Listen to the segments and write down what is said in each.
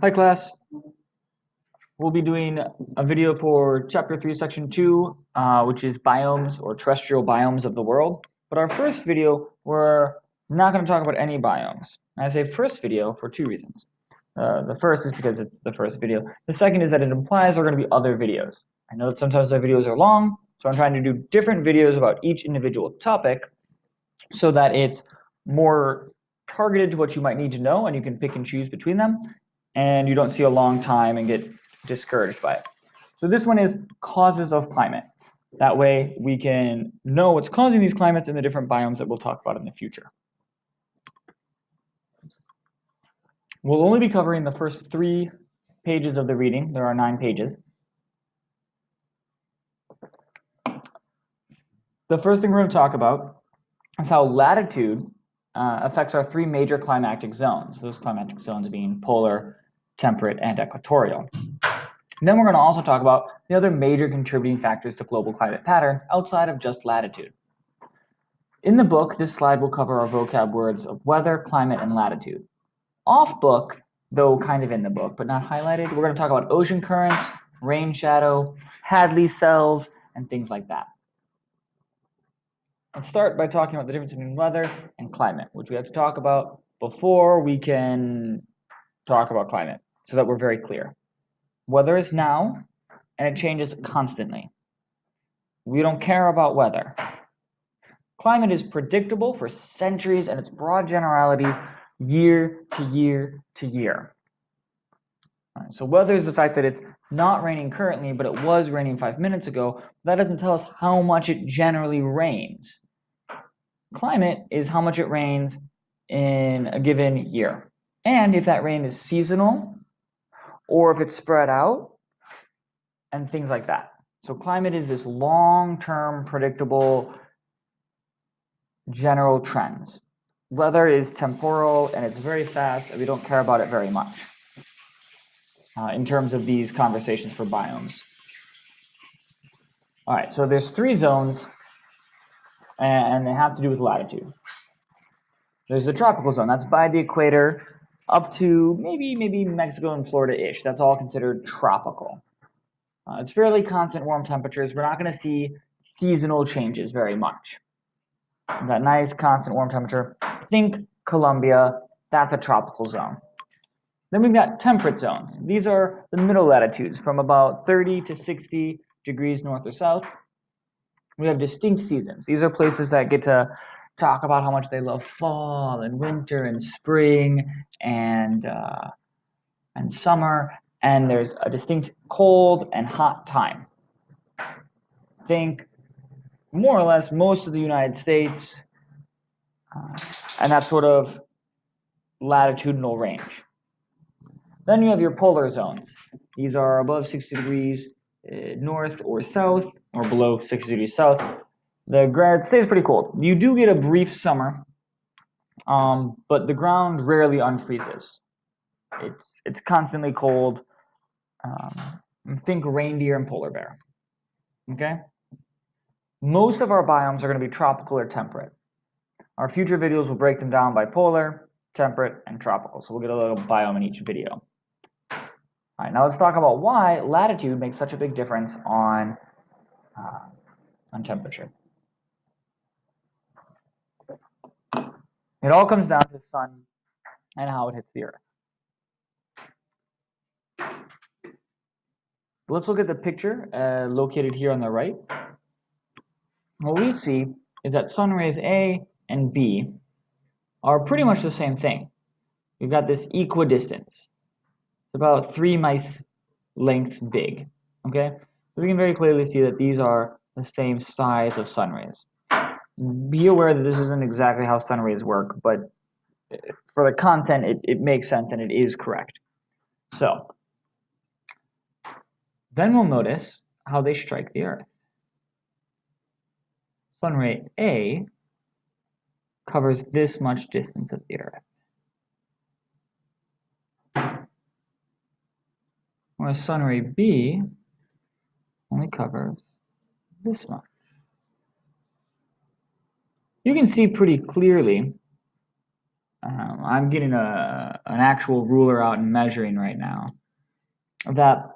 Hi class, we'll be doing a video for chapter 3 section 2, which is biomes or terrestrial biomes of the world. But our first video, we're not going to talk about any biomes. And I say first video for two reasons. The first is because it's the first video. The second is that it implies there are going to be other videos. I know that sometimes our videos are long, so I'm trying to do different videos about each individual topic so that it's more targeted to what you might need to know and you can pick and choose between them and you don't see a long time and get discouraged by it. So this one is causes of climate. That way we can know what's causing these climates in the different biomes that we'll talk about in the future. We'll only be covering the first 3 pages of the reading. There are 9 pages. The first thing we're going to talk about is how latitude affects our 3 major climatic zones. Those climatic zones being polar, temperate, and equatorial. And then we're going to also talk about the other major contributing factors to global climate patterns outside of just latitude. In the book, this slide will cover our vocab words of weather, climate, and latitude. Off book, though kind of in the book, but not highlighted, we're going to talk about ocean currents, rain shadow, Hadley cells, and things like that. Let's start by talking about the difference between weather and climate, which we have to talk about before we can talk about climate, so that we're very clear. Weather is now, and it changes constantly. We don't care about weather. Climate is predictable for centuries, and its broad generalities year to year to year. Right, so weather is the fact that it's not raining currently, but it was raining 5 minutes ago. That doesn't tell us how much it generally rains. Climate is how much it rains in a given year, and if that rain is seasonal, or if it's spread out, and things like that. So climate is this long-term, predictable, general trends. Weather is temporal, and it's very fast, and we don't care about it very much in terms of these conversations for biomes. All right, so there's 3 zones, and they have to do with latitude. There's the tropical zone. That's by the equator up to maybe Mexico and Florida-ish. That's all considered tropical. It's fairly constant warm temperatures. We're not going to see seasonal changes very much. That nice constant warm temperature. Think Colombia. That's a tropical zone. Then we've got temperate zones. These are the middle latitudes from about 30 to 60 degrees north or south. We have distinct seasons. These are places that get to talk about how much they love fall and winter and spring and summer. And there's a distinct cold and hot time. Think more or less most of the United States, and that sort of latitudinal range. Then you have your polar zones. These are above 60 degrees north or south, or below 60 degrees south. The ground stays pretty cold. You do get a brief summer, but the ground rarely unfreezes. It's constantly cold. Think reindeer and polar bear. Okay? Most of our biomes are going to be tropical or temperate. Our future videos will break them down by polar, temperate, and tropical. So we'll get a little biome in each video. All right, now let's talk about why latitude makes such a big difference on temperature. It all comes down to the sun and how it hits the earth. Let's look at the picture located here on the right. What we see is that sun rays A and B are pretty much the same thing. We've got this equidistance. It's about 3 mice lengths big. Okay? So we can very clearly see that these are the same size of sun rays. Be aware that this isn't exactly how sun rays work, but for the content, it makes sense and it is correct. So, then we'll notice how they strike the earth. Sun ray A covers this much distance of the earth, whereas sun ray B only covers this much. You can see pretty clearly I'm getting an actual ruler out and measuring right now, that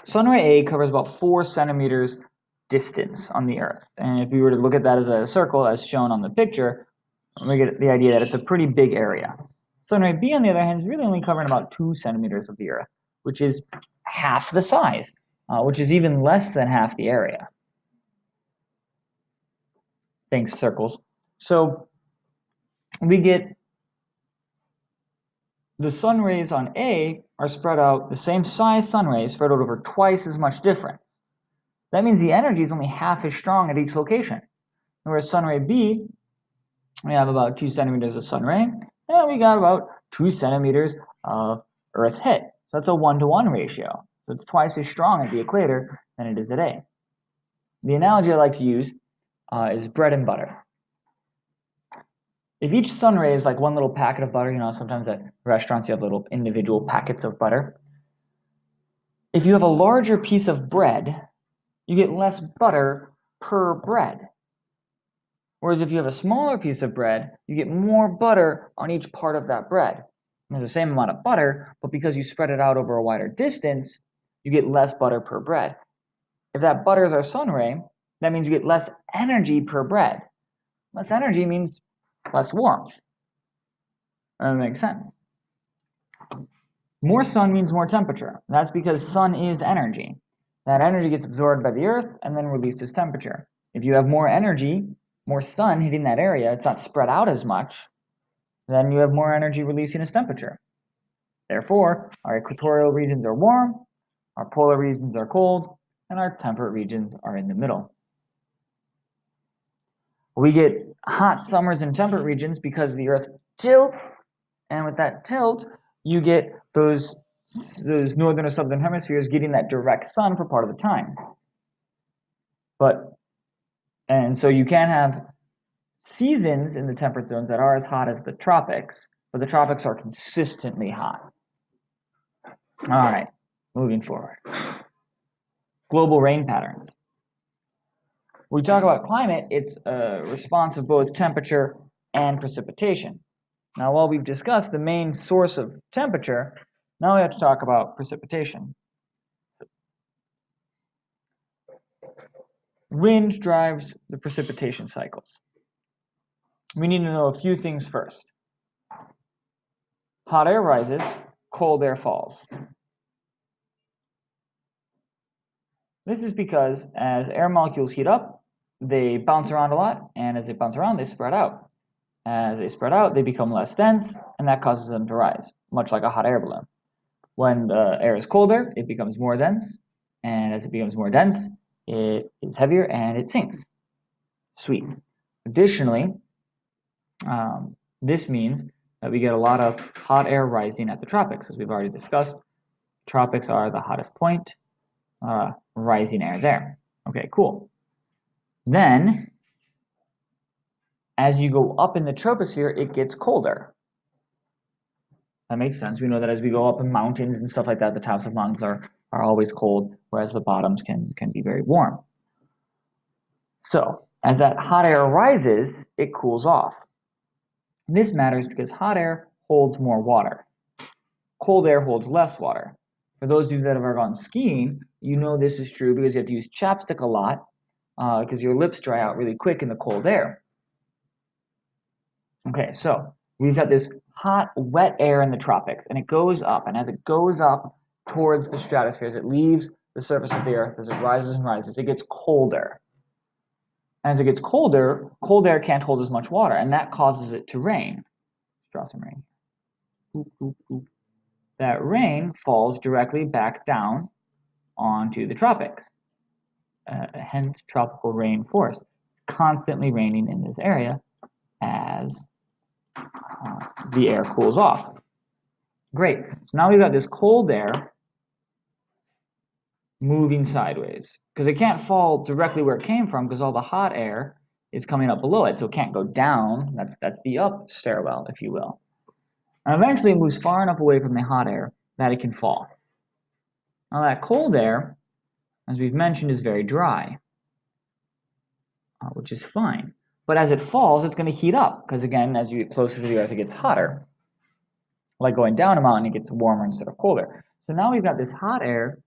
sunray A covers about 4 centimeters distance on the Earth. And if we were to look at that as a circle, as shown on the picture, we get the idea that it's a pretty big area. Sunray B, on the other hand, is really only covering about 2 centimeters of the Earth, which is half the size, which is even less than half the area. Thanks, circles. So we get the sun rays on A are spread out, the same size sun rays spread out over twice as much difference. That means the energy is only half as strong at each location. Whereas sun ray B, we have about 2 centimeters of sun ray, and we got about 2 centimeters of Earth hit. So that's a 1-to-1 ratio. So it's twice as strong at the equator than it is at A. The analogy I like to use is bread and butter. If each sun ray is like one little packet of butter, sometimes at restaurants you have little individual packets of butter. If you have a larger piece of bread, you get less butter per bread. Whereas if you have a smaller piece of bread, you get more butter on each part of that bread. There's the same amount of butter, but because you spread it out over a wider distance, you get less butter per bread. If that butter is our sun ray, that means you get less energy per bread. Less energy means less warmth. That makes sense. More sun means more temperature. That's because sun is energy. That energy gets absorbed by the Earth and then released as temperature. If you have more energy, more sun hitting that area, it's not spread out as much, then you have more energy releasing as temperature. Therefore, our equatorial regions are warm, our polar regions are cold, and our temperate regions are in the middle. We get hot summers in temperate regions because the Earth tilts, and with that tilt, you get those northern or southern hemispheres getting that direct sun for part of the time. And so you can have seasons in the temperate zones that are as hot as the tropics, but the tropics are consistently hot. All right, moving forward. Global rain patterns. When we talk about climate, it's a response of both temperature and precipitation. Now, while we've discussed the main source of temperature, now we have to talk about precipitation. Wind drives the precipitation cycles. We need to know a few things first. Hot air rises, cold air falls. This is because as air molecules heat up, they bounce around a lot, and as they bounce around, they spread out. As they spread out, they become less dense, and that causes them to rise, much like a hot air balloon. When the air is colder, it becomes more dense, and as it becomes more dense, it is heavier and it sinks. Sweet. Additionally, this means that we get a lot of hot air rising at the tropics, as we've already discussed. Tropics are the hottest point, rising air there. Okay, cool. Then, as you go up in the troposphere, it gets colder. That makes sense. We know that as we go up in mountains and stuff like that, the tops of mountains are always cold, whereas the bottoms can be very warm. So, as that hot air rises, it cools off. This matters because hot air holds more water. Cold air holds less water. For those of you that have ever gone skiing, you know this is true because you have to use chapstick a lot because your lips dry out really quick in the cold air. Okay, so we've got this hot, wet air in the tropics, and it goes up. And as it goes up towards the stratosphere, as it leaves the surface of the Earth, as it rises and rises, it gets colder. And as it gets colder, cold air can't hold as much water, and that causes it to rain. Let's draw some rain. Boop, boop, boop. That rain falls directly back down onto the tropics. Hence, tropical rainforest. Constantly raining in this area as the air cools off. Great. So now we've got this cold air moving sideways because it can't fall directly where it came from because all the hot air is coming up below it, so it can't go down. That's the up stairwell, if you will. And eventually it moves far enough away from the hot air that it can fall. Now that cold air, as we've mentioned, is very dry, which is fine. But as it falls, it's going to heat up because, again, as you get closer to the Earth, it gets hotter. Like going down a mountain, it gets warmer instead of colder. So now we've got this hot air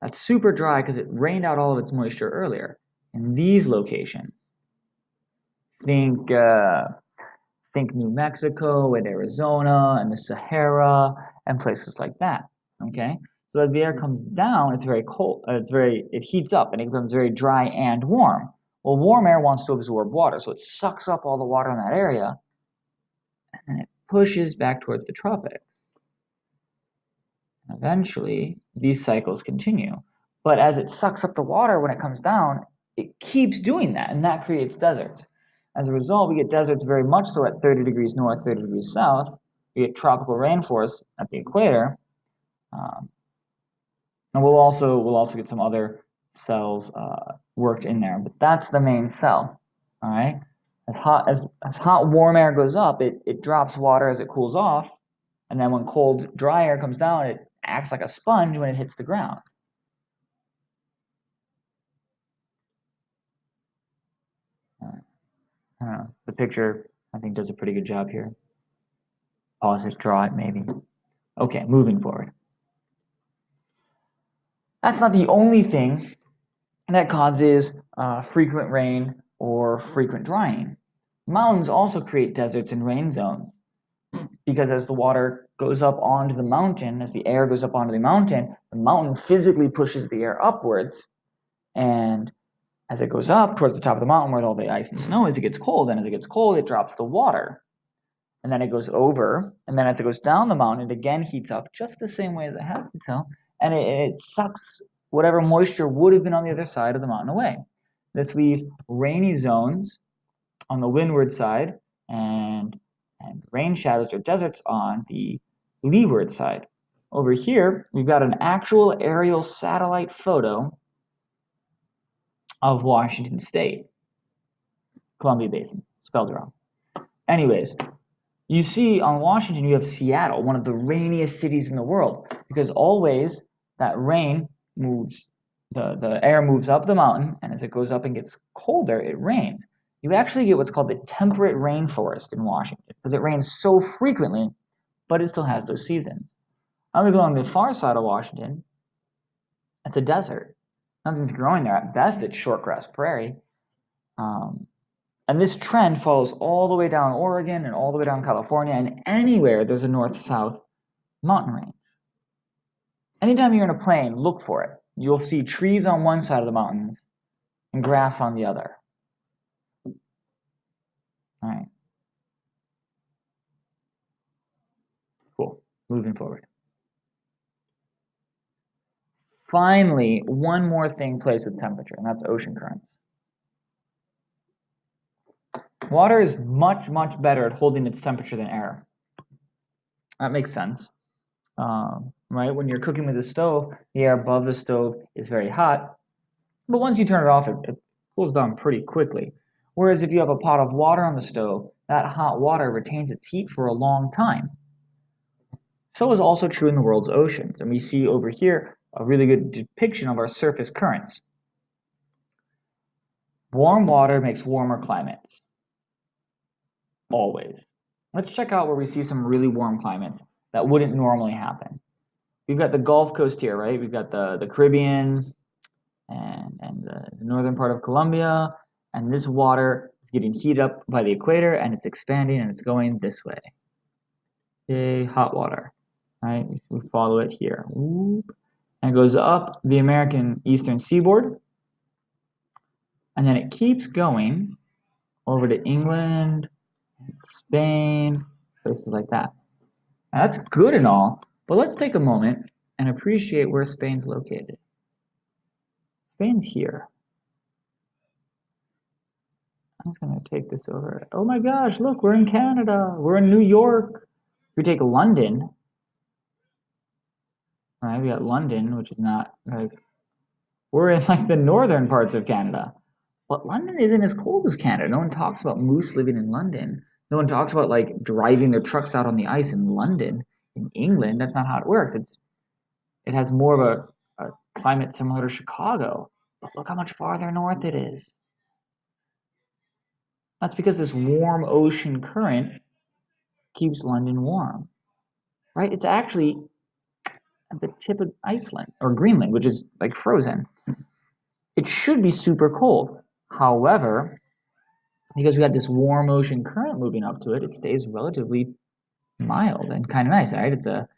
that's super dry because it rained out all of its moisture earlier. In these locations, think New Mexico and Arizona and the Sahara and places like that. Okay, so as the air comes down, it's very cold. It heats up and it becomes very dry and warm. Well, warm air wants to absorb water, so it sucks up all the water in that area and it pushes back towards the tropics. Eventually, these cycles continue. But as it sucks up the water when it comes down, it keeps doing that, and that creates deserts. As a result, we get deserts very much so at 30 degrees north, 30 degrees south. We get tropical rainforests at the equator. And we'll also get some other cells worked in there, but that's the main cell. All right. As hot warm air goes up, it drops water as it cools off, and then when cold dry air comes down, it acts like a sponge when it hits the ground. I don't know. The picture, I think, does a pretty good job here. Pause it, draw it, maybe. Okay, moving forward. That's not the only thing that causes frequent rain or frequent drying. Mountains also create deserts and rain zones because as the water goes up onto the mountain, as the air goes up onto the mountain physically pushes the air upwards, and as it goes up towards the top of the mountain where all the ice and snow is, it gets cold, and as it gets cold, it drops the water. And then it goes over, and then as it goes down the mountain, it again heats up just the same way as it has to, and it sucks whatever moisture would have been on the other side of the mountain away. This leaves rainy zones on the windward side and rain shadows or deserts on the leeward side. Over here, we've got an actual aerial satellite photo of Washington State. Columbia Basin, spelled wrong. Anyways, you see on Washington, you have Seattle, one of the rainiest cities in the world, because always that rain moves, the air moves up the mountain, and as it goes up and gets colder, it rains. You actually get what's called the temperate rainforest in Washington, because it rains so frequently, but it still has those seasons. I'm going to go on the far side of Washington. It's a desert. Nothing's growing there. At best, it's shortgrass prairie. And this trend follows all the way down Oregon and all the way down California, and anywhere there's a north-south mountain range. Anytime you're in a plain, look for it. You'll see trees on one side of the mountains and grass on the other. All right. Cool. Moving forward. Finally, one more thing plays with temperature, and that's ocean currents. Water is much, much better at holding its temperature than air. That makes sense. Right? When you're cooking with a stove, the air above the stove is very hot, but once you turn it off, it cools down pretty quickly. Whereas if you have a pot of water on the stove, that hot water retains its heat for a long time. So is also true in the world's oceans, and we see over here a really good depiction of our surface currents. Warm water makes warmer climates. Always. Let's check out where we see some really warm climates that wouldn't normally happen. We've got the Gulf Coast here, right? We've got the Caribbean and the northern part of Colombia, and this water is getting heated up by the equator, and it's expanding, and it's going this way. Okay, hot water, right? We follow it here. And it goes up the American eastern seaboard, and then it keeps going over to England, Spain, places like that. Now, that's good and all, but let's take a moment and appreciate where Spain's located. Spain's here. I'm just going to take this over. Oh my gosh, look, we're in Canada. We're in New York. If we take London, right, we got London, which is not like, we're in like the northern parts of Canada. But London isn't as cold as Canada. No one talks about moose living in London. No one talks about like driving their trucks out on the ice in London. In England, that's not how it works. It has more of a climate similar to Chicago. But look how much farther north it is. That's because this warm ocean current keeps London warm, right? It's actually at the tip of Iceland or Greenland, which is like frozen. It should be super cold. However, because we got this warm ocean current moving up to it, it stays relatively mild and kind of nice, right? It's a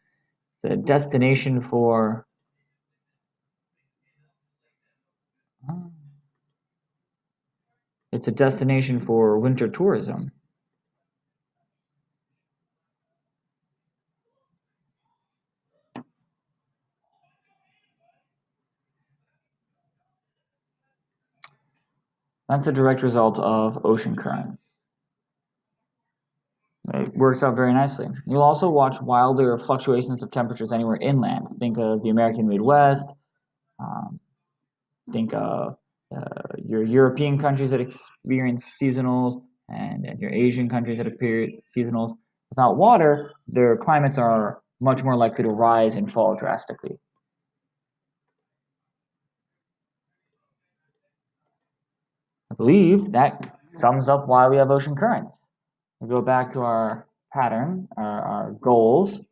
destination for winter tourism. That's a direct result of ocean current. It works out very nicely. You'll also watch wilder fluctuations of temperatures anywhere inland. Think of the American Midwest. Um, think of your European countries that experience seasonals and your Asian countries that experience seasonals. Without water, their climates are much more likely to rise and fall drastically. I believe that sums up why we have ocean currents. We go back to our pattern, our goals.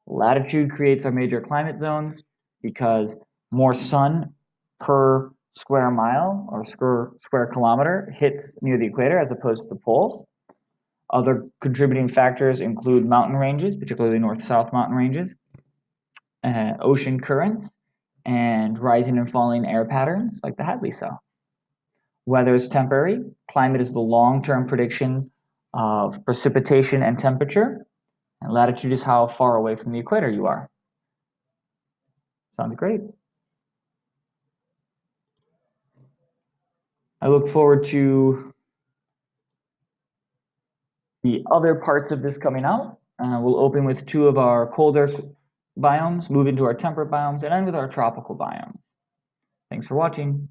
Latitude creates our major climate zones because more sun per square mile or square kilometer hits near the equator as opposed to the poles. Other contributing factors include mountain ranges, particularly north-south mountain ranges, ocean currents, and rising and falling air patterns like the Hadley cell. Weather is temporary. Climate is the long-term prediction of precipitation and temperature. And latitude is how far away from the equator you are. Sounds great. I look forward to the other parts of this coming out. We'll open with two of our colder biomes, move into our temperate biomes, and end with our tropical biomes. Thanks for watching.